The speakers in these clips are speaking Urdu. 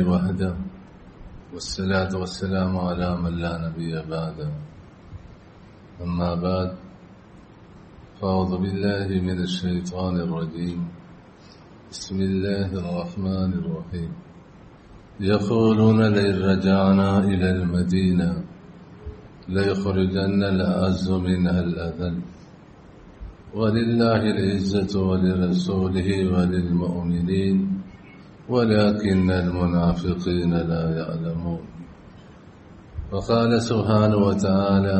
وحده والصلاة والسلام على من لا نبي بعده. أما بعد، فأعوذ بالله من الشيطان الرجيم. بسم الله الرحمن الرحيم. يقولون لئن رجعنا إلى المدينة ليخرجن الأعز منها الأذل ولله العزة ولرسوله وللمؤمنين ولكن المنافقين لا يعلمون. وقال سبحانه وتعالى: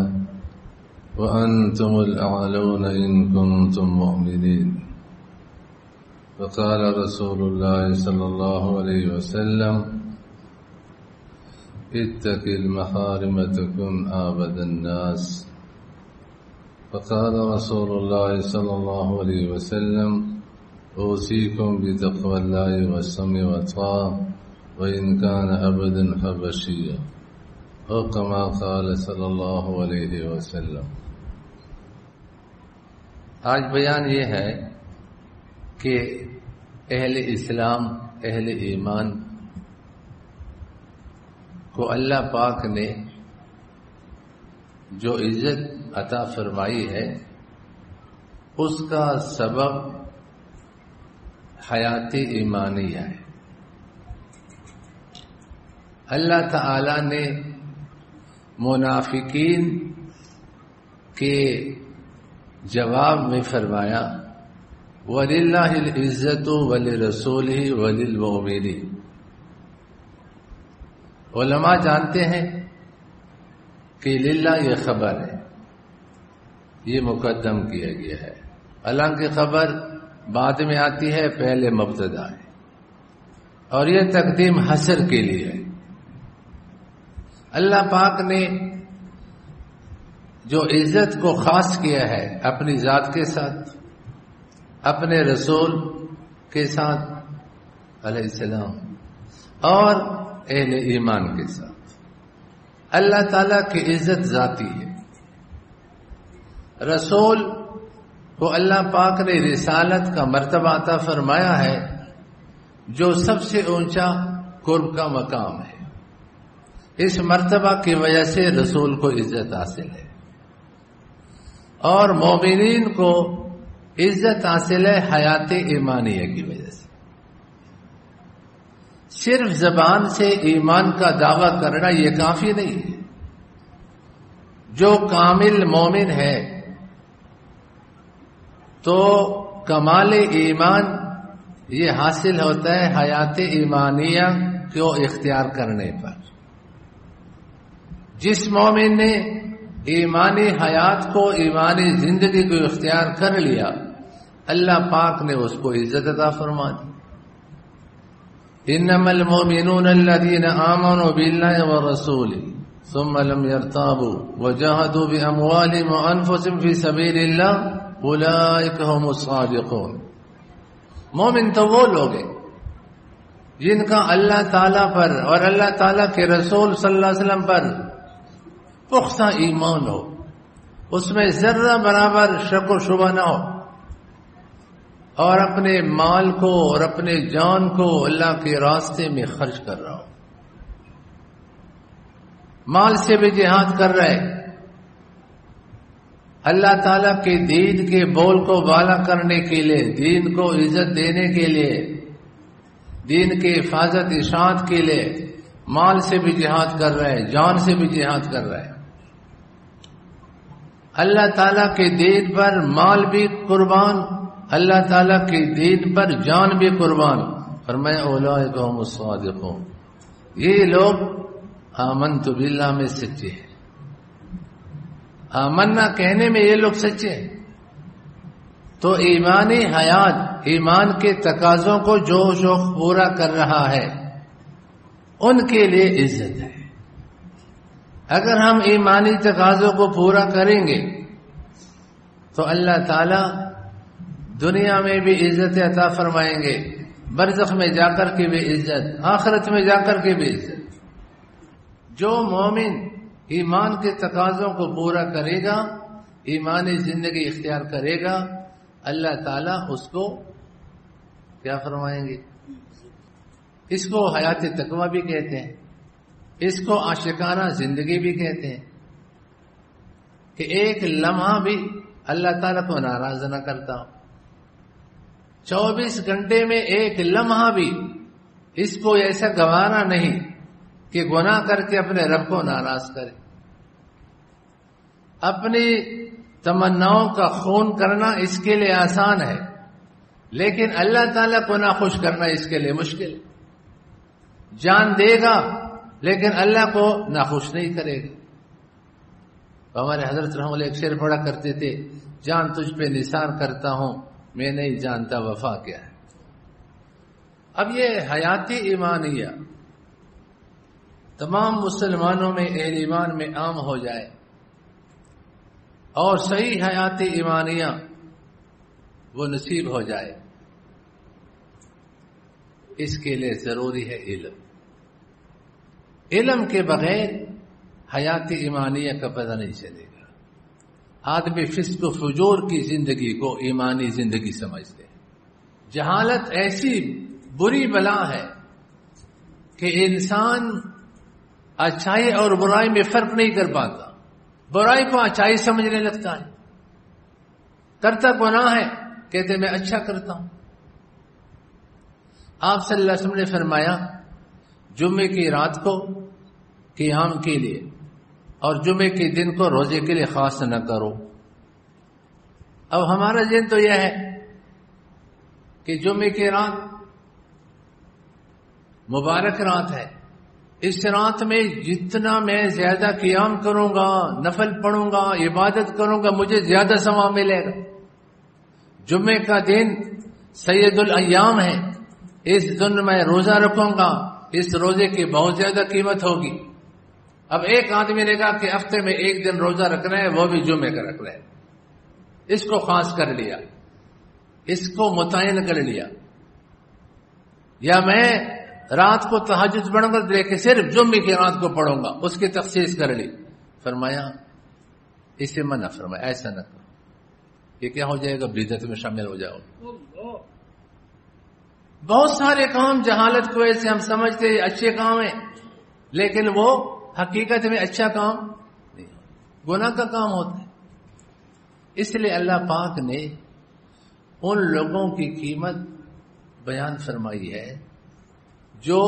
وأنتم الأعلون إن كنتم مؤمنين. وقال رسول الله صلى الله عليه وسلم: اتق المحارم تكن عبد الناس. وقال رسول الله صلى الله عليه وسلم: أوصيكم بتقوى الله والسمع والطاعة وإن كان عبدا حبشيا، أو كما قال صلی اللہ علیہ وسلم. آج بیان یہ ہے کہ اہل اسلام، اہل ایمان کو اللہ پاک نے جو عزت عطا فرمائی ہے اس کا سبب حیات ایمانیہ ہے. اللہ تعالی نے منافقین کے جواب میں فرمایا: وَلِلَّهِ الْعِزَّةُ وَلِرَسُولِهِ وَلِلْمُؤْمِنِينَ. علماء جانتے ہیں کہ للہ یہ خبر ہے، یہ مقدم کیا گیا ہے. حالانکہ خبر بعد میں آتی ہے، پہلے مبتدا ہے، اور یہ تقدیم حصر کے لیے ہے. اللہ پاک نے جو عزت کو خاص کیا ہے اپنی ذات کے ساتھ، اپنے رسول کے ساتھ علیہ السلام، اور اہل ایمان کے ساتھ. اللہ تعالیٰ کی عزت ذاتی ہے. رسول کو اللہ پاک نے رسالت کا مرتبہ عطا فرمایا ہے جو سب سے اونچا قرب کا مقام ہے. اس مرتبہ کی وجہ سے رسول کو عزت حاصل ہے، اور مومنین کو عزت حاصل ہے حیات ایمانیہ کی وجہ سے. صرف زبان سے ایمان کا دعویٰ کرنا یہ کافی نہیں ہے. جو کامل مومن ہے تو کمال ایمان یہ حاصل ہوتا ہے حیات ایمانیہ کو اختیار کرنے پر. جس مومن نے ایمانی حیات کو، ایمانی زندگی کو اختیار کر لیا، اللہ پاک نے اس کو عزت عطا فرما دی. انما المؤمنون الذين آمنوا بالله ورسوله ثم لم يرتابوا وجاهدوا بأموالهم وأنفسهم في سبيل الله اولئک هم الصادقون. مومن تو وہ لوگ ہیں جن کا اللہ تعالیٰ پر اور اللہ تعالیٰ کے رسول صلی اللہ علیہ وسلم پر پختہ ایمان ہو، اس میں ذرہ برابر شک و شبہ نہ ہو، اور اپنے مال کو اور اپنے جان کو اللہ کے راستے میں خرچ کر رہا ہو. مال سے بھی جہاد کر رہے، اللہ تعالیٰ کے دین کے بول کو بالا کرنے کے لیے، دین کو عزت دینے کے لیے، دین کی حفاظت اشاعت کے لیے مال سے بھی جہاد کر رہے، جان سے بھی جہاد کر رہے. اللہ تعالیٰ کے دین پر مال بھی قربان، اللہ تعالیٰ کے دین پر جان بھی قربان. فرمایا اولئک هم الصادقون. یہ لوگ آمنت باللہ میں سچے ہیں. آمنا کہنے میں یہ لوگ سچے ہیں. تو ایمانی حیات، ایمان کے تقاضوں کو جو پورا کر رہا ہے ان کے لیے عزت ہے. اگر ہم ایمانی تقاضوں کو پورا کریں گے تو اللہ تعالی دنیا میں بھی عزت عطا فرمائیں گے، برزخ میں جا کر کے بھی عزت، آخرت میں جا کر کے بھی عزت. جو مومن ایمان کے تقاضوں کو پورا کرے گا، ایمانی زندگی اختیار کرے گا، اللہ تعالیٰ اس کو کیا فرمائیں گے؟ اس کو حیات تقوی بھی کہتے ہیں، اس کو عاشقانہ زندگی بھی کہتے ہیں، کہ ایک لمحہ بھی اللہ تعالیٰ کو ناراض نہ کرتا ہوں، 24 گھنٹے میں ایک لمحہ بھی اس کو ایسا گوارا نہیں کہ گناہ کر کے اپنے رب کو ناراض کرے۔ اپنی تمناؤں کا خون کرنا اس کے لیے آسان ہے، لیکن اللہ تعالیٰ کو ناخوش کرنا اس کے لیے مشکل ہے۔ جان دے گا لیکن اللہ کو ناخوش نہیں کرے گا۔ ہمارے حضرت رحمۃ اللہ ایک شعر پڑھا کرتے تھے، جان تجھ پہ نثار کرتا ہوں میں نہیں جانتا وفا کیا ہے۔ اب یہ حیاتی ایمانیہ تمام مسلمانوں میں، اہل ایمان میں عام ہو جائے اور صحیح حیاتی ایمانیہ وہ نصیب ہو جائے، اس کے لیے ضروری ہے علم۔ علم کے بغیر حیاتی ایمانیہ کا پتہ نہیں چلے گا۔ آدمی فسق و فجور کی زندگی کو ایمانی زندگی سمجھتے ہیں۔ جہالت ایسی بری بلا ہے کہ انسان اچھائی اور برائی میں فرق نہیں کر پاتا، برائی کو اچھائی سمجھنے لگتا ہے، کرتا گناہ ہے کہتے میں اچھا کرتا ہوں۔ آپ صلی اللہ علیہ وسلم نے فرمایا جمعے کی رات کو قیام کے لیے اور جمعے کے دن کو روزے کے لیے خاص نہ کرو۔ اب ہمارا ذہن تو یہ ہے کہ جمعے کی رات مبارک رات ہے، اس رات میں جتنا میں زیادہ قیام کروں گا، نفل پڑھوں گا، عبادت کروں گا، مجھے زیادہ ثواب ملے گا۔ جمعے کا دن سید الایام ہے، اس دن میں روزہ رکھوں گا، اس روزے کی بہت زیادہ قیمت ہوگی۔ اب ایک آدمی نے کہا کہ ہفتے میں ایک دن روزہ رکھنا ہے، وہ بھی جمعے کا رکھنا ہے، اس کو خاص کر لیا، اس کو متعین کر لیا۔ یا میں رات کو تہجد پڑھوں گا لیکن صرف جمعے کی رات کو پڑھوں گا، اس کی تخصیص کر لی۔ فرمایا اسے منع فرمایا ایسا نہ کرو، یہ کیا ہو جائے گا؟ بدعت میں شامل ہو جاؤ۔ بہت سارے کام جہالت کو ایسے ہم سمجھتے ہیں اچھے کام ہیں، لیکن وہ حقیقت میں اچھا کام نہیں، گناہ کا کام ہوتا ہے۔ اس لیے اللہ پاک نے ان لوگوں کی قیمت بیان فرمائی ہے جو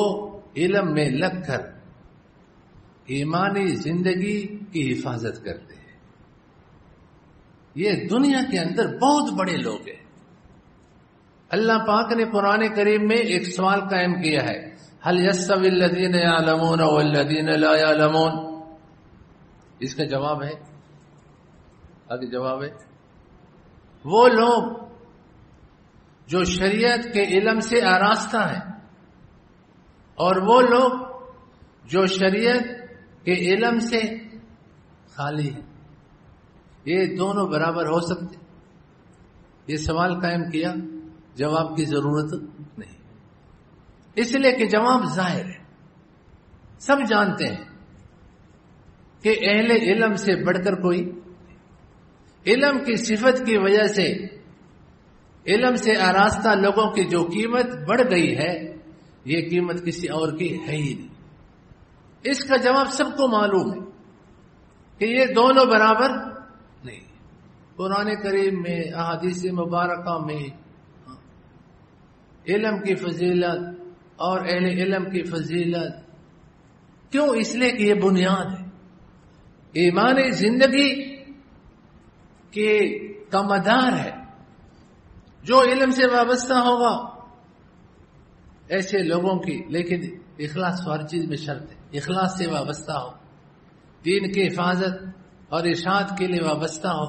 علم میں لگ کر ایمانی زندگی کی حفاظت کرتے ہیں۔ یہ دنیا کے اندر بہت بڑے لوگ ہیں۔ اللہ پاک نے قرآن کریم میں ایک سوال قائم کیا ہے، هل يستوي الذين يعلمون والذين لا يعلمون؟ اس کا جواب ہے، آگے جواب ہے، وہ لوگ جو شریعت کے علم سے آراستہ ہیں اور وہ لوگ جو شریعت کے علم سے خالی ہیں، یہ دونوں برابر ہو سکتے؟ یہ سوال قائم کیا، جواب کی ضرورت نہیں، اس لیے کہ جواب ظاہر ہے، سب جانتے ہیں کہ اہل علم سے بڑھ کر کوئی، علم کی صفت کی وجہ سے علم سے آراستہ لوگوں کی جو قیمت بڑھ گئی ہے، یہ قیمت کسی اور کی ہے ہی نہیں۔ اس کا جواب سب کو معلوم ہے کہ یہ دونوں برابر نہیں۔ قرآن کریم میں، احادیث مبارکہ میں علم کی فضیلت اور اہل علم کی فضیلت کیوں؟ اس لیے کہ یہ بنیاد ہے، ایمانی زندگی کا مدار ہے۔ جو علم سے وابستہ ہوگا ایسے لوگوں کی، لیکن اخلاص ہر چیز میں شرط ہے، اخلاص سے وابستہ ہو، دین کی حفاظت اور ارشاد کے لیے وابستہ ہو،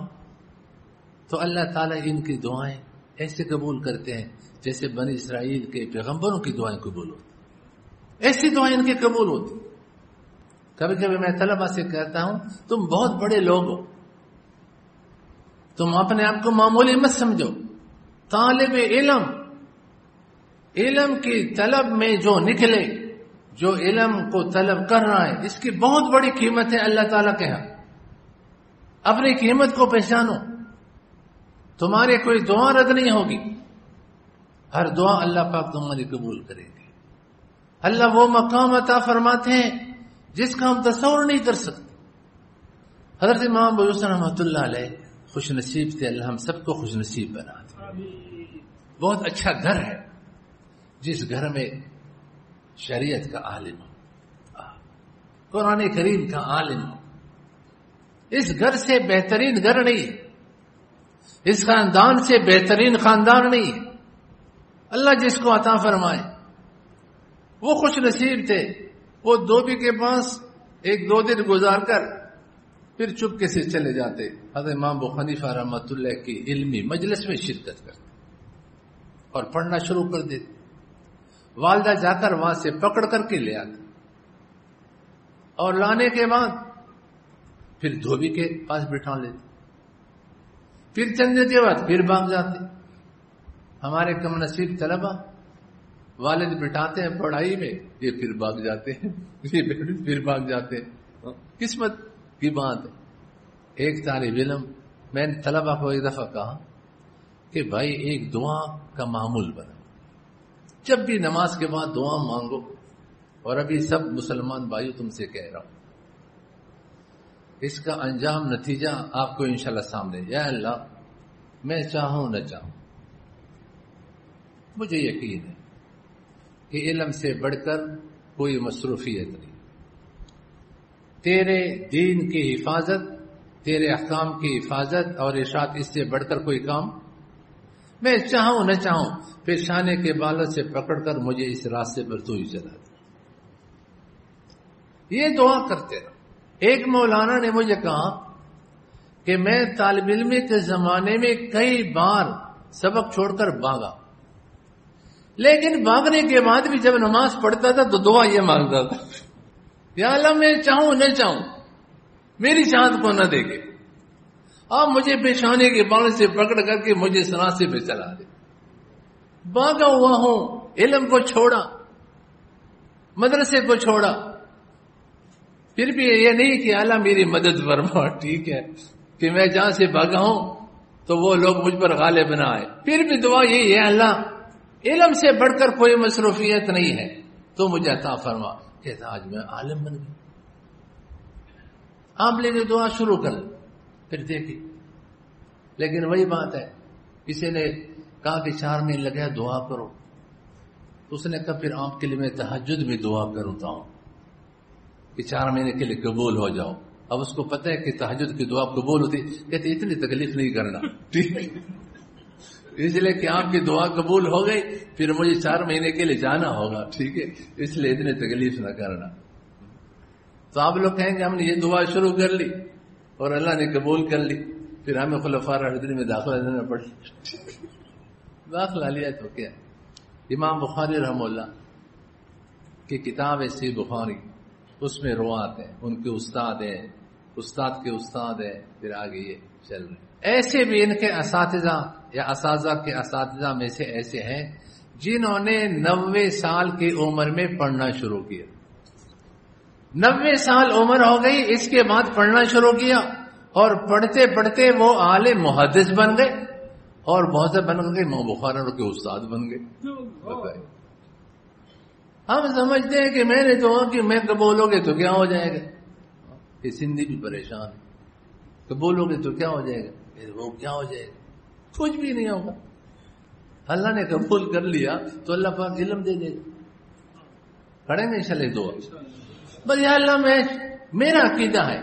تو اللہ تعالیٰ ان کی دعائیں ایسے قبول کرتے ہیں جیسے بنی اسرائیل کے پیغمبروں کی دعائیں قبول ہوتی، ایسی دعائیں ان کی قبول ہوتی۔ کبھی کبھی میں طلبہ سے کہتا ہوں تم بہت بڑے لوگ ہو، تم اپنے آپ کو معمولی مت سمجھو، طالب علم علم کی طلب میں جو نکلے، جو علم کو طلب کر رہا ہے، اس کی بہت بڑی قیمت ہے اللہ تعالیٰ کے ہاں۔ اپنی قیمت کو پہچانو، تمہاری کوئی دعا رد نہیں ہوگی، ہر دعا اللہ پاک تمہاری قبول کرے گی۔ اللہ وہ مقام عطا فرماتے ہیں جس کا ہم تصور نہیں کر سکتے. حضرت امام ابو یوسف رحمۃ اللہ علیہ خوش نصیب تھے، اللہ ہم سب کو خوش نصیب بنا دے. بہت اچھا گھر ہے جس گھر میں شریعت کا عالم ہو، قرآن کریم کا عالم ہو. اس گھر سے بہترین گھر نہیں ہے، اس خاندان سے بہترین خاندان نہیں ہے. اللہ جس کو عطا فرمائے. وہ خوش نصیب تھے. وہ دھوبی کے پاس ایک دو دن گزار کر پھر چپکے سے چلے جاتے. حضرت امام ابو حنیفہ رحمۃ اللہ کی علمی مجلس میں شرکت کرتے اور پڑھنا شروع کر دیتے. والدہ جا کر وہاں سے پکڑ کر کے لے آتے اور لانے کے بعد پھر دھوبی کے پاس بٹھا لیتے. پھر چند دن کے بعد پھر بھاگ جاتے. ہمارے کم نصیب طلبہ والد بٹھاتے ہیں پڑھائی میں، یہ پھر بھاگ جاتے ہیں، یہ پھر بھاگ جاتے ہیں. قسمت کی بات ہے. ایک طالب علم، میں نے طلبہ کو ایک دفعہ کہا کہ بھائی ایک دعا کا معمول بنا، جب بھی نماز کے بعد دعا مانگو. اور ابھی سب مسلمان بھائیو تم سے کہہ رہا ہوں، اس کا انجام نتیجہ آپ کو انشاءاللہ سامنے. یا اللہ میں چاہوں نہ چاہوں، مجھے یقین ہے کہ علم سے بڑھ کر کوئی مصروفیت نہیں. تیرے دین کی حفاظت، تیرے احکام کی حفاظت اور ارشاد، اس سے بڑھ کر کوئی کام میں چاہوں نہ چاہوں پھر شانے کے بالوں سے پکڑ کر مجھے اس راستے پر تو ہی چلا دے. یہ دعا کرتے رہو. ایک مولانا نے مجھے کہا کہ میں طالب علم کے زمانے میں کئی بار سبق چھوڑ کر بھاگا، لیکن بھاگنے کے بعد بھی جب نماز پڑھتا تھا تو دعا یہ مانگتا تھا، یا اللہ میں چاہوں نہ چاہوں میری چاند کو نہ دیکھے، آپ مجھے پیشانے کے بال سے پکڑ کر کے مجھے اس راستے پہ چلا دے. بھاگا ہوا ہوں، علم کو چھوڑا، مدرسے کو چھوڑا، پھر بھی یہ نہیں کہ اللہ میری مدد فرما. ٹھیک ہے کہ میں جہاں سے بھاگا ہوں تو وہ لوگ مجھ پر غالب نہ آئے، پھر بھی دعا یہی ہے اللہ علم سے بڑھ کر کوئی مصروفیت نہیں ہے تو مجھے عطا فرما. کہتا آج میں عالم بن گیا. آپ لے دعا شروع کر پھر دیکھیں. لیکن وہی بات ہے، کسی نے کہا کہ 4 مہینے لگے دعا کرو، تو اس نے کہا پھر آپ کے لیے میں تہجد میں دعا کرتا ہوں کہ 4 مہینے کے لیے قبول ہو جاؤ. اب اس کو پتہ ہے کہ تہجد کی دعا قبول ہوتی، کہتے اتنی تکلیف نہیں کرنا. ٹھیک ہے، اس لیے کہ آپ کی دعا قبول ہو گئی پھر مجھے 4 مہینے کے لیے جانا ہوگا. ٹھیک ہے، اس لیے اتنی تکلیف نہ کرنا. تو آپ لوگ کہیں گے ہم نے یہ دعا شروع کر لی اور اللہ نے قبول کر لی، پھر ہمیں خلفاء راشدین میں داخلہ لینا پڑ. داخلہ لیا تو کیا. امام بخاری رحمہ اللہ کی کتاب ہے صحیح بخاری، اس میں روات ہیں، ان کے استاد ہیں، استاد کے استاد ہیں، پھر آگے یہ چل رہے. ایسے بھی ان کے اساتذہ یا اساتذہ کے اساتذہ میں سے ایسے ہیں جنہوں نے 90 سال کی عمر میں پڑھنا شروع کیا. 90 سال عمر ہو گئی، اس کے بعد پڑھنا شروع کیا اور پڑھتے پڑھتے وہ عالم محدث بن گئے اور بہت سے بن گئے امام بخاری کے استاد بن گئے. ہم سمجھتے ہیں کہ میں نے دعا کی میں قبول ہو گے تو کیا ہو جائے گا. یہ سندھی بھی پریشان ہے، قبول ہو گے تو کیا ہو جائے گا، وہ کیا ہو جائے گا، کچھ بھی نہیں ہوگا. اللہ نے قبول کر لیا تو اللہ پاک علم دے دے گا. پڑھیں گے انشاءاللہ دعا. بس یا اللہ میرا عقیدہ ہے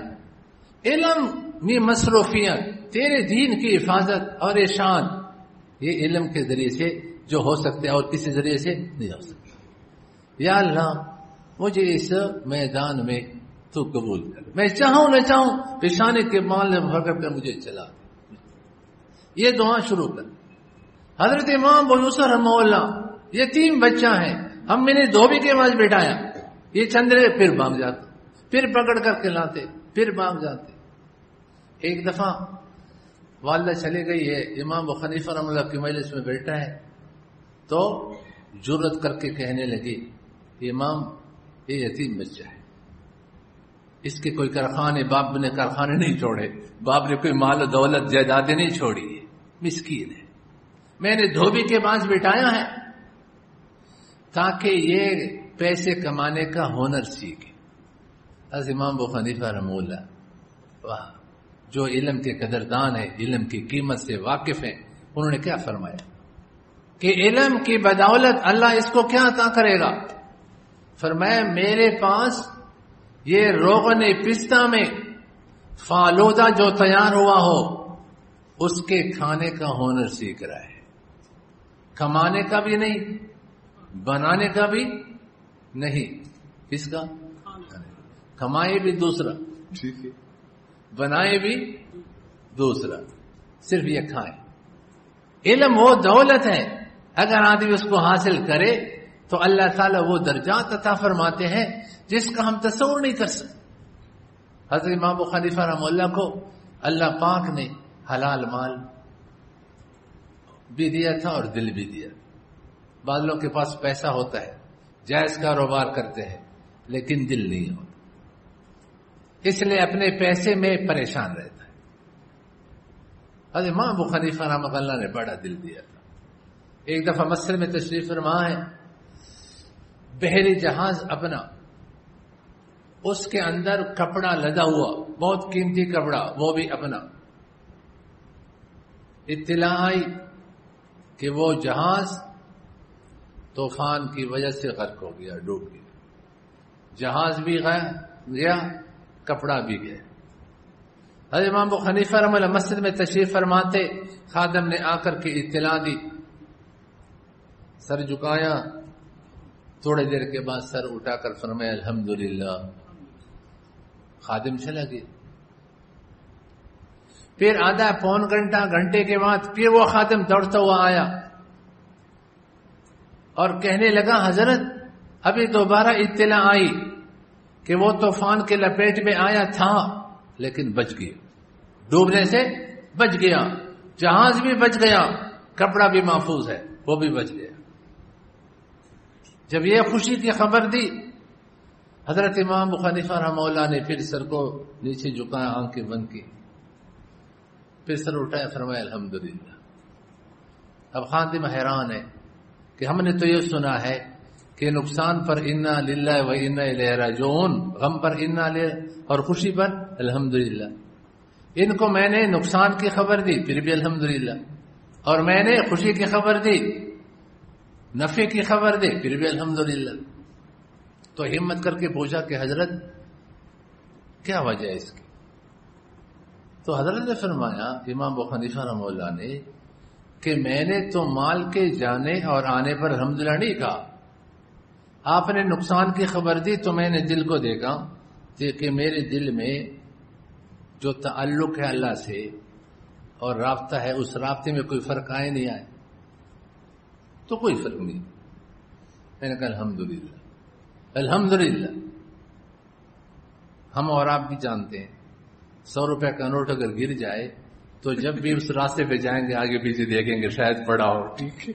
علم میں مصروفیت، تیرے دین کی حفاظت اور ارشاد، یہ علم کے ذریعے سے جو ہو سکتے اور کسی ذریعے سے نہیں ہو سکتے. یا اللہ مجھے اس میدان میں تو قبول کر، میں چاہوں نہ چاہوں پیشانے کے مال میں بھر کر مجھے چلا دے. یہ دعا شروع کر. حضرت امام ابو یوسف رحمہ اللہ یتیم بچہ ہے، ہم میں نے دھوبی کے پاس بٹھایا، یہ چندرے پھر بھاگ جاتے، پھر پکڑ کر کے لاتے، پھر بھاگ جاتے. ایک دفعہ والدہ چلی گئی ہے، امام ابو حنیفہ رحمہ اللہ کی مجلس میں بیٹھا ہے تو جرت کر کے کہنے لگی امام یہ یتیم بچہ ہے، اس کے کوئی کارخانے، باپ نے کارخانے نہیں چھوڑے، باپ نے کوئی مال و دولت جائیدادیں نہیں چھوڑی ہے، مسکین ہے، میں نے دھوبی کے پاس بٹھایا ہے تاکہ یہ پیسے کمانے کا ہنر سیکھے. حضرت امام ابو حنیفہ رحمہ اللہ واہ جو علم کے قدردان ہیں، علم کی قیمت سے واقف ہیں، انہوں نے کیا فرمایا کہ علم کی بدولت اللہ اس کو کیا عطا کرے گا؟ فرمایا میرے پاس یہ روغن پستہ میں فالودہ جو تیار ہوا ہو اس کے کھانے کا ہنر سیکھ رہا ہے، کمانے کا بھی نہیں، بنانے کا بھی نہیں. اس کا کمائے بھی دوسرا، بنائے بھی دوسرا، صرف یہ کھائے. علم وہ دولت ہے، اگر آدمی اس کو حاصل کرے تو اللہ تعالیٰ وہ درجات عطا فرماتے ہیں جس کا ہم تصور نہیں کر سکتے. حضرت امام ابو حنیفہ رحمہ اللہ کو اللہ پاک نے حلال مال بھی دیا تھا اور دل بھی دیا. بعض لوگوں کے پاس پیسہ ہوتا ہے، جائز کاروبار کرتے ہیں، لیکن دل نہیں ہوتا، اس لیے اپنے پیسے میں پریشان رہتا ہے. حضرت امام ابو حنیفہ رحمہ اللہ نے بڑا دل دیا تھا. ایک دفعہ مصر میں تشریف فرما ہے، بحری جہاز اپنا، اس کے اندر کپڑا لدا ہوا، بہت قیمتی کپڑا، وہ بھی اپنا. اطلاع آئی کہ وہ جہاز طوفان کی وجہ سے غرق ہو گیا، ڈوب گیا. جہاز بھی گیا، کپڑا بھی گیا. حضرت امام ابو حنیفہ رحمہ اللہ مسجد میں تشریف فرماتے، خادم نے آ کر کے اطلاع دی، سر جھکایا، تھوڑے دیر کے بعد سر اٹھا کر فرمایا الحمدللہ. خادم چلا گیا. پھر آدھا پون گھنٹے کے بعد پھر وہ خادم دوڑتا ہوا آیا اور کہنے لگا حضرت ابھی دوبارہ اطلاع آئی کہ وہ طوفان کے لپیٹ میں آیا تھا لیکن بچ گیا، ڈوبنے سے بچ گیا، جہاز بھی بچ گیا، کپڑا بھی محفوظ ہے، وہ بھی بچ گیا. جب یہ خوشی کی خبر دی حضرت امام ابو حنیفہ رحمہ اللہ نے پھر سر کو نیچے جھکایا، آنکھیں بند کی، پھر سر اٹھایا، فرمایا الحمدللہ. اب خادم حیران ہے کہ ہم نے تو یہ سنا ہے کہ نقصان پر انا للہ و انا الیہ راجعون، غم پر انا للہ اور خوشی پر الحمدللہ. ان کو میں نے نقصان کی خبر دی پھر بھی الحمدللہ، اور میں نے خوشی کی خبر دی، نفع کی خبر دی پھر بھی الحمدللہ. تو ہمت کر کے پوچھا کہ حضرت کیا وجہ ہے اس کی؟ تو حضرت نے فرمایا امام ابو حنیفہ رحمہ اللہ نے کہ میں نے تو مال کے جانے اور آنے پر الحمدللہ نہیں کہا، آپ نے نقصان کی خبر دی تو میں نے دل کو دیکھا کہ میرے دل میں جو تعلق ہے اللہ سے اور رابطہ ہے، اس رابطے میں کوئی فرق آئے نہیں آئے. تو کوئی فرق نہیں. میں نے کہا الحمدللہ الحمدللہ. ہم اور آپ بھی جانتے ہیں 100 روپے کا نوٹ اگر گر جائے تو جب بھی اس راستے پہ جائیں گے آگے پیچھے دیکھیں گے شاید پڑا ہو. ٹھیک ہے،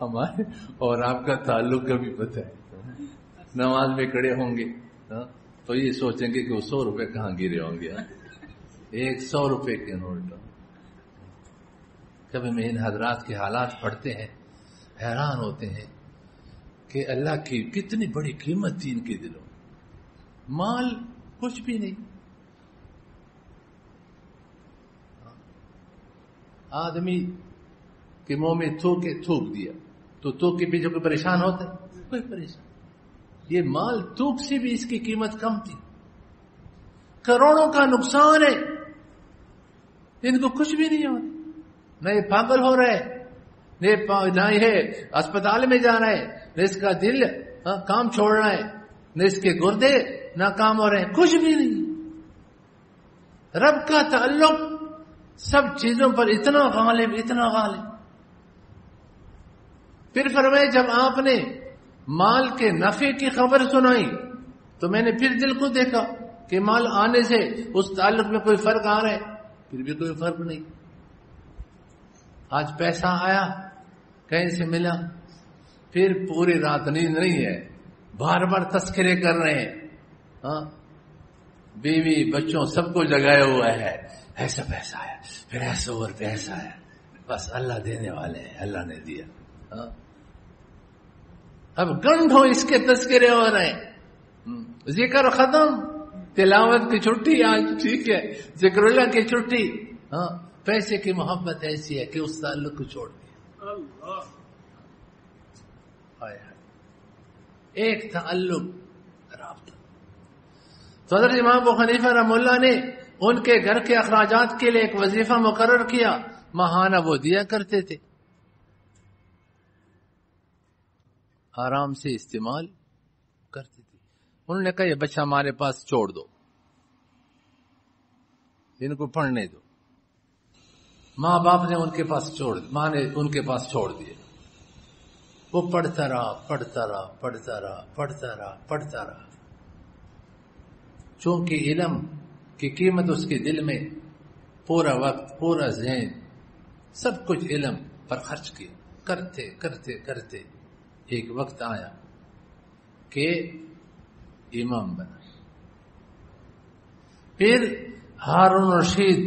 ہمارے اور آپ کا تعلق کا بھی پتہ ہے. نماز میں کھڑے ہوں گے تو یہ سوچیں گے کہ وہ 100 روپے کہاں گرے ہوں گے. 100 روپے کے نوٹ. کبھی میں ان حضرات کے حالات پڑھتے ہیں حیران ہوتے ہیں کہ اللہ کی کتنی بڑی قیمت تھی ان کے دلوں. مال کچھ بھی نہیں. آدمی کے منہ میں تھوک دیا تو تھوک کے پیچھے کوئی پریشان ہوتا ہے؟ کوئی پریشان. یہ مال تھوک سے بھی اس کی قیمت کم تھی. کروڑوں کا نقصان ہے، ان کو کچھ بھی نہیں ہوتا. نہ یہ پاگل ہو رہے، نہ یہ اسپتال میں جا رہا ہے، نہ اس کا دل کام چھوڑ رہا ہے، نہ اس کے گردے نہ کام ہو رہے ہیں، کچھ بھی نہیں. رب کا تعلق سب چیزوں پر اتنا غالب اتنا غالب. پھر فرمائے جب آپ نے مال کے نفع کی خبر سنائی تو میں نے پھر دل کو دیکھا کہ مال آنے سے اس تعلق میں کوئی فرق آ رہا ہے، پھر بھی کوئی فرق نہیں. آج پیسہ آیا کہیں سے ملا، پھر پوری رات نیند نہیں ہے، بار بار تذکرے کر رہے ہیں. بیوی بچوں سب کو جگایا ہوا ہے، ایسا پیسہ آیا، پھر ایسا اور پیسہ آیا، بس اللہ دینے والے ہیں، اللہ نے دیا. اب گھنٹوں اس کے تذکرے ہو رہے ہیں، ذکر ختم، تلاوت کی چھٹی آج، ٹھیک ہے، ذکر اللہ کی چھٹی. ہاں، پیسے کی محبت ایسی ہے کہ اس تعلق کو چھوڑ دیا. ایک تعلق رابطہ. تو حضرت امام ابو حنیفہ رحمہ اللہ نے ان کے گھر کے اخراجات کے لیے ایک وظیفہ مقرر کیا، ماہانہ وہ دیا کرتے تھے، آرام سے استعمال کرتے تھے. انہوں نے کہا یہ بچہ ہمارے پاس چھوڑ دو، ان کو پڑھنے دو. ماں باپ نے ان کے پاس ماں نے ان کے پاس چھوڑ دیے. وہ پڑھتا رہا. چونکہ علم کی قیمت اس کے دل میں پورا وقت، پورا ذہن، سب کچھ علم پر خرچ کیا. کرتے ایک وقت آیا کہ امام بنا. پھر ہارون رشید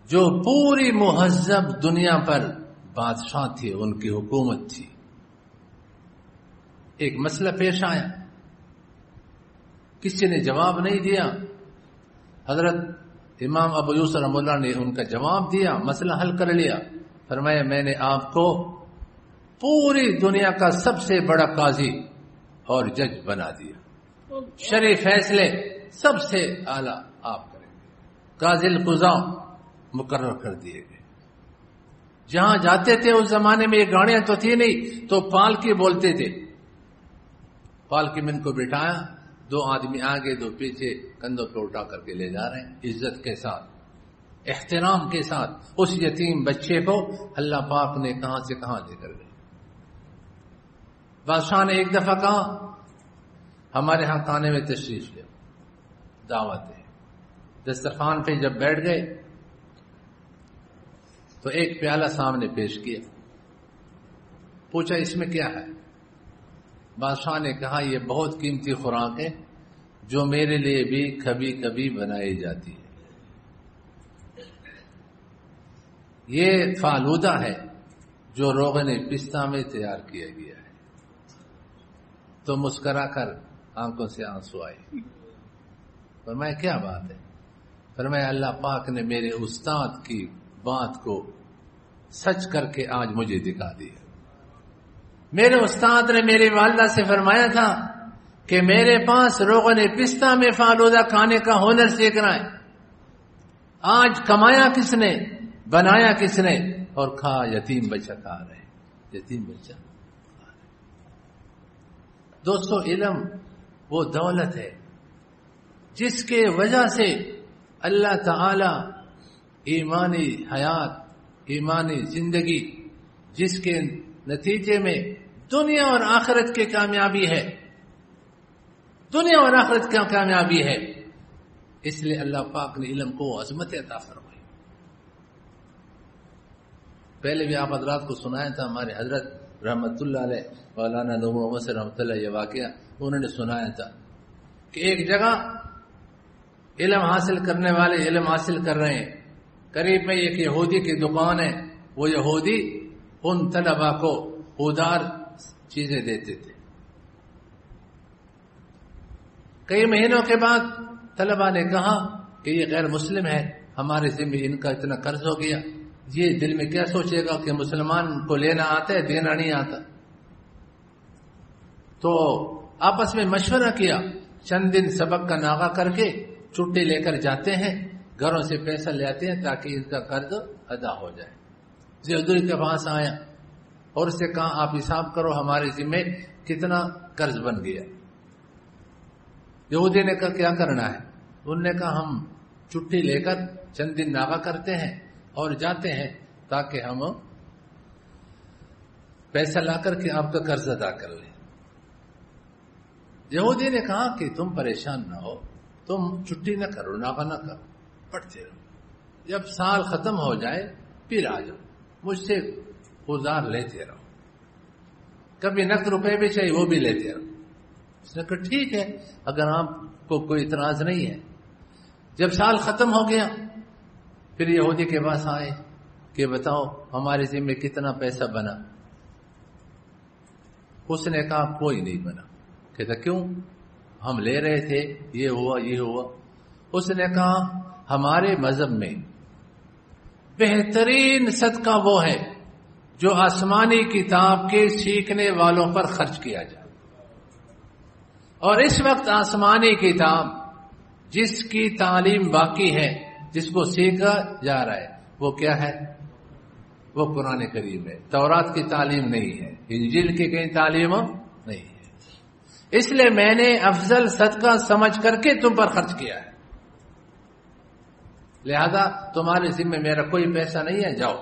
جو پوری مہذب دنیا پر بادشاہ تھے، ان کی حکومت تھی. ایک مسئلہ پیش آیا، کسی نے جواب نہیں دیا. حضرت امام ابو یوسف رحمہ اللہ نے ان کا جواب دیا، مسئلہ حل کر لیا. فرمایا میں نے آپ کو پوری دنیا کا سب سے بڑا قاضی اور جج بنا دیا. شرعی فیصلے سب سے اعلیٰ آپ کریں گے. قاضی القضاء مقرر کر دیے گئے. جہاں جاتے تھے اس زمانے میں یہ گاڑیاں تو تھی نہیں، تو پالکی بولتے تھے. پالکی میں ان کو بٹھایا، 2 آدمی آگے 2 پیچھے، کندھوں پہ اٹھا کر کے لے جا رہے ہیں. عزت کے ساتھ، احترام کے ساتھ. اس یتیم بچے کو اللہ پاک نے کہاں سے کہاں لے کر گئے. بادشاہ نے ایک دفعہ کہا ہمارے ہاں کھانے میں تشریف لے، دعوت ہے. دسترخوان پہ جب بیٹھ گئے تو ایک پیالہ سامنے پیش کیا. پوچھا اس میں کیا ہے؟ بادشاہ نے کہا یہ بہت قیمتی خوراک ہے جو میرے لیے بھی کبھی کبھی بنائی جاتی ہے. یہ فالودہ ہے جو روغن پستہ میں تیار کیا گیا ہے. تو مسکرا کر آنکھوں سے آنسو آئے. فرمایا کیا بات ہے؟ فرمایا اللہ پاک نے میرے استاد کی بات کو سچ کر کے آج مجھے دکھا دیا. میرے استاد نے میری والدہ سے فرمایا تھا کہ میرے پاس روغن پستہ میں فالودہ کھانے کا ہنر سیکھنا ہے. آج کمایا کس نے، بنایا کس نے، اور کھا یتیم بچہ کھا رہے. یتیم بچہ کھا رہے. دوستو، علم وہ دولت ہے جس کے وجہ سے اللہ تعالی ایمانی حیات، ایمانی زندگی، جس کے نتیجے میں دنیا اور آخرت کی کامیابی ہے، دنیا اور آخرت کی کامیابی ہے. اس لیے اللہ پاک نے علم کو عظمت عطا فرمائی. پہلے بھی آپ حضرات کو سنایا تھا، ہمارے حضرت رحمت اللہ علیہ مولانا نور محمد سے رحمت اللہ، یہ واقعہ انہوں نے سنایا تھا کہ ایک جگہ علم حاصل کرنے والے علم حاصل کر رہے ہیں. قریب میں ایک یہودی کی دکان ہے. وہ یہودی ان طلباء کو ادار چیزیں دیتے تھے. کئی مہینوں کے بعد طلباء نے کہا کہ یہ غیر مسلم ہے، ہمارے ذمہ ان کا اتنا قرض ہو گیا، یہ دل میں کیا سوچے گا کہ مسلمان کو لینا آتا ہے، دینا نہیں آتا. تو آپس میں مشورہ کیا. چند دن سبق کا ناغہ کر کے چھٹی لے کر جاتے ہیں، گھروں سے پیسہ لے آتے ہیں تاکہ ان کا قرض ادا ہو جائے. یہودی کے پاس آیا اور اس سے کہا آپ حساب کرو ہمارے ذمہ کتنا قرض بن گیا. یہودی نے کہا کیا کرنا ہے؟ انہوں نے کہا ہم چھٹی لے کر چند دن ناغہ کرتے ہیں اور جاتے ہیں تاکہ ہم پیسہ لا کر کے آپ کا قرض ادا کر لیں. یہودی نے کہا کہ تم پریشان نہ ہو، تم چھٹی نہ کرو، ناغہ نہ کرو، پڑھتے رہو. جب سال ختم ہو جائے پھر آ جاؤ، مجھ سے ادھار لیتے رہو، کبھی نقد روپے بھی چاہیے وہ بھی لیتے رہو. اس نے کہا ٹھیک ہے، اگر آپ کو کوئی اعتراض نہیں ہے. جب سال ختم ہو گیا پھر یہودی کے پاس آئے کہ بتاؤ ہمارے ذمہ کتنا پیسہ بنا. اس نے کہا کوئی نہیں بنا. کہتا کیوں؟ ہم لے رہے تھے، یہ ہوا یہ ہوا. اس نے کہا ہمارے مذہب میں بہترین صدقہ وہ ہے جو آسمانی کتاب کے سیکھنے والوں پر خرچ کیا جائے. اور اس وقت آسمانی کتاب جس کی تعلیم باقی ہے، جس کو سیکھا جا رہا ہے، وہ کیا ہے؟ وہ قرآن کریم ہے. تورات کی تعلیم نہیں ہے، انجیل کی کہیں تعلیم نہیں ہے. اس لیے میں نے افضل صدقہ سمجھ کر کے تم پر خرچ کیا ہے. لہذا تمہارے ذمہ میرا کوئی پیسہ نہیں ہے، جاؤ.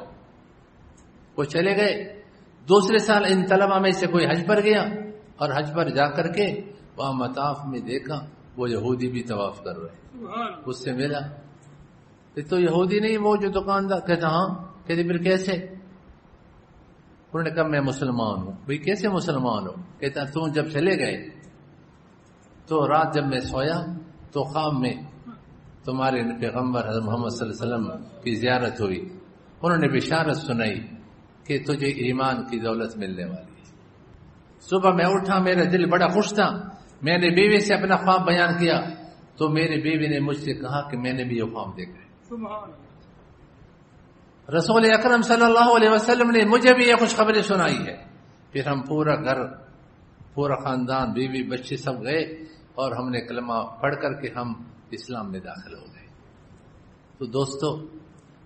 وہ چلے گئے. دوسرے سال ان طلبہ میں سے کوئی حج پر گیا، اور حج پر جا کر کے وہاں مطاف میں دیکھا وہ یہودی بھی طواف کر رہے. اس سے ملا، یہ تو یہودی نہیں، وہ جو دکاندار. کہتا ہاں. کہتے پھر کیسے؟ انہوں نے کہا میں مسلمان ہوں. بھئی کیسے مسلمان ہو؟ کہتا تم جب چلے گئے تو رات جب میں سویا تو خواب میں تمہارے پیغمبر حضرت محمد صلی اللہ علیہ وسلم کی زیارت ہوئی. انہوں نے بشارت سنائی کہ تجھے ایمان کی دولت ملنے والی ہے. صبح میں اٹھا، میرا دل بڑا خوش تھا. میں نے بیوی سے اپنا خواب بیان کیا تو میری بیوی نے مجھ سے کہا کہ میں نے بھی یہ خواب دیکھا ہے. رسول اکرم صلی اللہ علیہ وسلم نے مجھے بھی یہ خوشخبری سنائی ہے. پھر ہم پورا گھر، پورا خاندان، بیوی بچے سب گئے اور ہم نے کلمہ پڑھ کر کے ہم اسلام میں داخل ہو گئے. تو دوستو،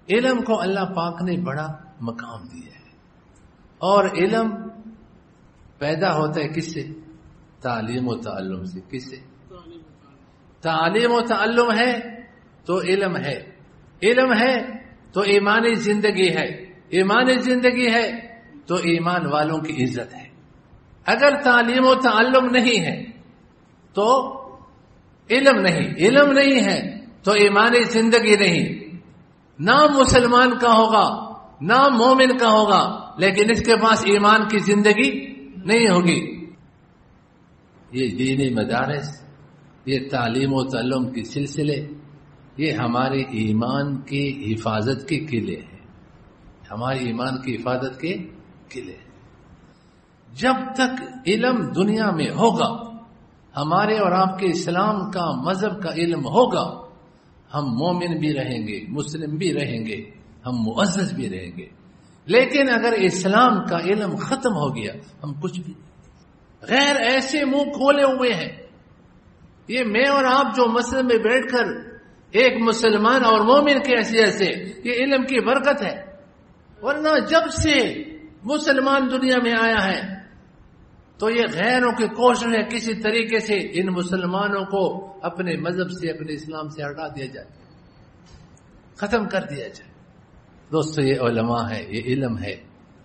علم کو اللہ پاک نے بڑا مقام دیا ہے. اور علم پیدا ہوتا ہے کس سے؟ تعلیم و تعلم سے. کس سے؟ تعلیم و تعلم ہے تو علم ہے. علم ہے تو ایمانی زندگی ہے. ایمانی زندگی ہے تو ایمان والوں کی عزت ہے. اگر تعلیم و تعلم نہیں ہے تو علم نہیں، علم نہیں ہے تو ایمانی زندگی نہیں. نام مسلمان کا ہوگا، نام مومن کا ہوگا، لیکن اس کے پاس ایمان کی زندگی نہیں ہوگی. یہ دینی مدارس، یہ تعلیم و تعلم کے سلسلے، یہ ہمارے ایمان کی حفاظت کے قلعے ہیں. ہمارے ایمان کی حفاظت کے قلعے. جب تک علم دنیا میں ہوگا، ہمارے اور آپ کے اسلام کا، مذہب کا علم ہوگا، ہم مومن بھی رہیں گے، مسلم بھی رہیں گے، ہم معزز بھی رہیں گے. لیکن اگر اسلام کا علم ختم ہو گیا، ہم کچھ بھی. غیر ایسے منہ کھولے ہوئے ہیں. یہ میں اور آپ جو مسجد میں بیٹھ کر ایک مسلمان اور مومن کی حیثیت سے، یہ علم کی برکت ہے. ورنہ جب سے مسلمان دنیا میں آیا ہے تو یہ غیروں کی کوشش ہے کسی طریقے سے ان مسلمانوں کو اپنے مذہب سے، اپنے اسلام سے ہٹا دیا جائے، ختم کر دیا جائے. دوستو، یہ علماء ہے، یہ علم ہے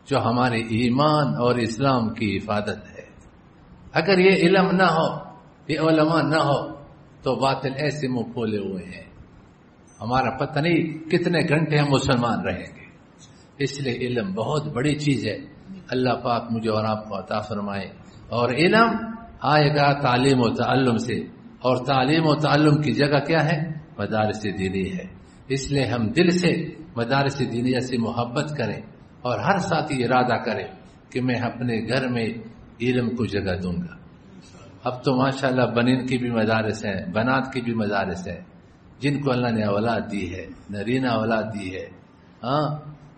جو ہمارے ایمان اور اسلام کی حفاظت ہے. اگر یہ علم نہ ہو، یہ علماء نہ ہو، تو باطل ایسے منہ کھولے ہوئے ہیں، ہمارا پتہ نہیں کتنے گھنٹے ہم مسلمان رہیں گے. اس لیے علم بہت بڑی چیز ہے. اللہ پاک مجھے اور آپ کو عطا فرمائے. اور علم آئے گا تعلیم و تعلم سے، اور تعلیم و تعلم کی جگہ کیا ہے؟ مدارس دینی ہے. اس لیے ہم دل سے مدارس دینیہ سے محبت کریں اور ہر ساتھی ارادہ کرے کہ میں اپنے گھر میں علم کو جگہ دوں گا. اب تو ماشاءاللہ بنین کی بھی مدارس ہیں، بنات کی بھی مدارس ہیں، جن کو اللہ نے اولاد دی ہے، نرینہ اولاد دی ہے،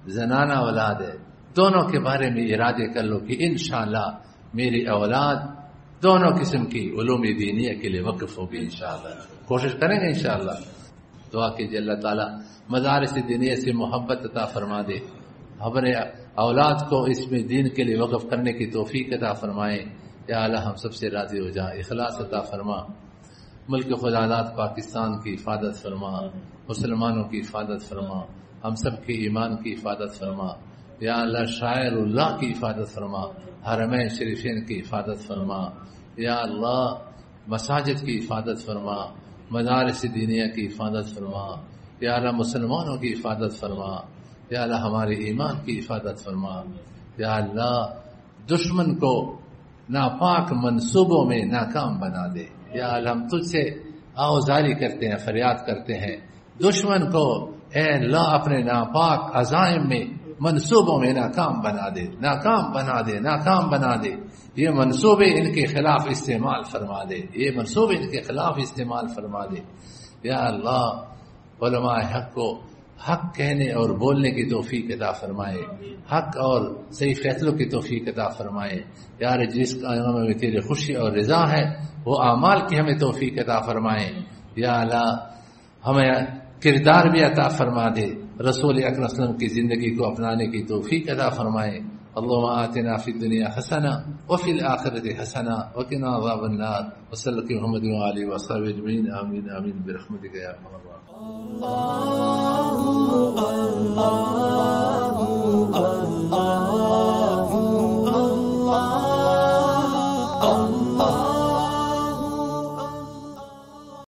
زنانہ اولاد ہے. دونوں کے بارے میں ارادے کر لو کہ انشاءاللہ میری اولاد دونوں قسم کی علوم دینیہ کے لیے وقف ہوگی. انشاءاللہ کوشش کریں گے. انشاءاللہ دعا کیجیے اللہ تعالیٰ مدارس دینیہ سے محبت عطا فرما دے، ہمارے اولاد کو اس میں دین کے لیے وقف کرنے کی توفیق عطا فرمائے. یا اللہ ہم سب سے راضی ہو جائیں، اخلاص عطا فرما. ملک خداداد پاکستان کی حفاظت فرما، مسلمانوں کی حفاظت فرما، ہم سب کی ایمان کی حفاظت فرما. یا اللہ شاعر اللہ کی حفاظت فرما، حرمین شریفین کی حفاظت فرما. یا اللہ مساجد کی حفاظت فرما، مدارس دینیہ کی حفاظت فرما. یا اللہ مسلمانوں کی حفاظت فرما. یا اللہ ہمارے ایمان کی حفاظت فرما. یا اللہ دشمن کو ناپاک منصوبوں میں ناکام بنا دے. یا اللہ ہم تجھ سے آوازاری کرتے ہیں، فریاد کرتے ہیں، دشمن کو اے اللہ اپنے ناپاک عزائم میں منصوبوں میں ناکام بنا دے، ناکام بنا دے، ناکام بنا دے، یہ منصوبے ان کے خلاف استعمال فرما دے، یہ منصوبے ان کے خلاف استعمال فرما دے۔ یا اللہ علماء حق کو حق کہنے اور بولنے کی توفیق عطا فرمائے، حق اور صحیح فیصلوں کی توفیق عطا فرمائے۔ یار جس کاموں میں تیری خوشی اور رضا ہے وہ اعمال کی ہمیں توفیق عطا فرمائے۔ یا اللہ ہمیں کردار بھی عطا فرما دے، رسول اکرم صلی اللہ علیہ وسلم کی زندگی کو اپنانے کی توفیق عطا فرمائے۔ اللهم آتنا في الدنيا حسنة وفي الآخرة حسنة وقنا عذاب النار وصلى الله على محمد وآله وصحبه أجمعين آمين آمين برحمتك يا أرحم الراحمين۔